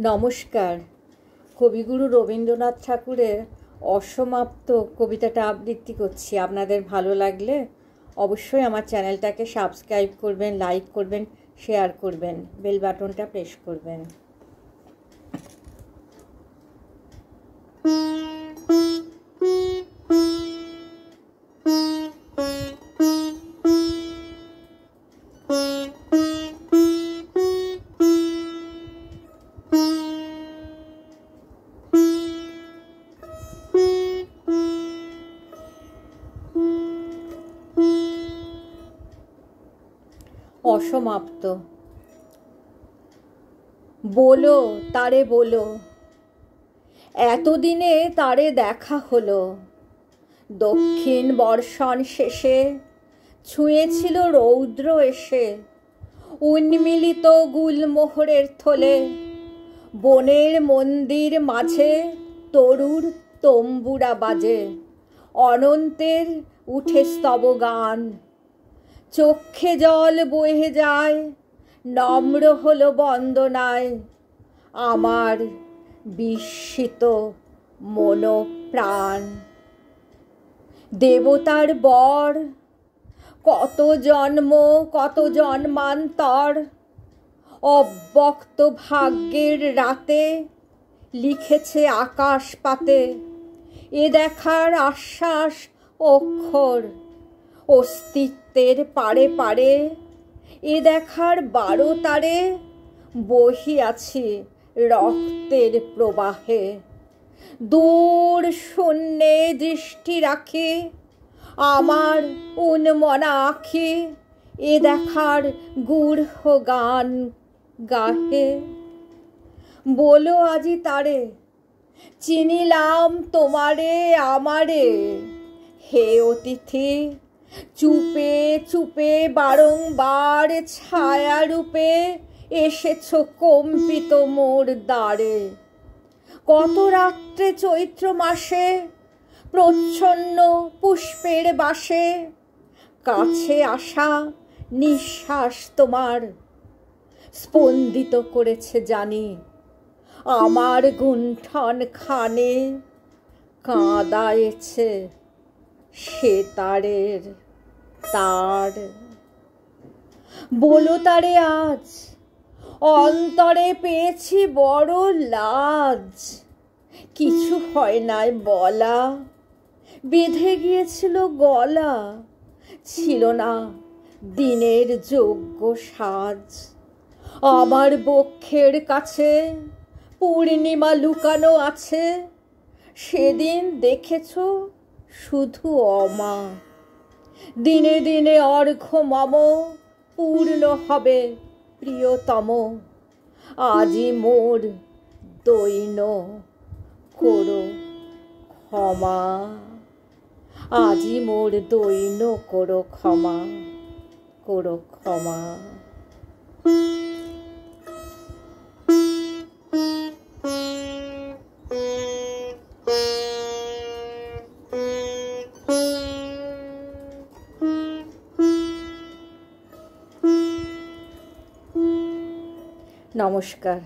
নমস্কার। কবিগুরু রবীন্দ্রনাথ ঠাকুরের অসমাপ্ত কবিতাটা আবৃত্তি করছি। আপনাদের ভালো লাগলে অবশ্যই আমার চ্যানেলটাকে সাবস্ক্রাইব করবেন, লাইক করবেন, শেয়ার করবেন, বেল বাটনটা প্রেস করবেন। অসমাপ্ত। বলো তারে বলো, এতদিনে তারে দেখা হলো। দক্ষিণ বর্ষণ শেষে ছুঁয়েছিল রৌদ্র এসে উন্মিলিত গুলমোহরের থলে। বনের মন্দির মাঝে তরুর তম্বুরা বাজে, অনন্তের উঠে স্তব গান। চক্ষে জল বয়ে যায়, নম্র হলো বন্দনায় আমার বিস্মিত মনোপ্রাণ। দেবতার বর, কত জন্ম কত জন্মান্তর, অব্যক্ত ভাগ্যের রাতে লিখেছে আকাশ পাতে। এ দেখার আশ্বাস অক্ষর অস্তিত্বের পারে পারে, এ দেখার 12 তারে বহিয়াছি রক্তের প্রবাহে। দূর শূন্যে দৃষ্টি রাখি আমার উন্মনা আখি, এ দেখার গূঢ় গান গাহে। বলো আজি তারে, চিনিলাম তোমারে আমারে। হে অতিথি, চুপে চুপে বারংবার ছায়া রূপে এসেছ কম্পিত মোর দ্বারে। কত রাত্রে চৈত্র মাসে প্রচ্ছন্ন পুষ্পের বাসে কাছে আসা নিঃশ্বাস তোমার স্পন্দিত করেছে জানি আমার গুণ্ঠন খানে। কাঁদায়েছে সেতারের তার। বলো তারে আজ, অন্তরে পেয়েছি বড় লাজ। কিছু হয় নাই বলা, বেঁধে গিয়েছিল গলা। ছিল না দিনের যোগ্য সাজ। আমার বক্ষের কাছে পূর্ণিমা লুকানো আছে। সেদিন দেখেছ শুধু অমা। দিনে দিনে অর্ঘ্য মম পূর্ণ হবে প্রিয়তম। আজি মোর দৈন করো ক্ষমা, আজি মোর দৈন করো ক্ষমা, করো ক্ষমা। নমস্কার।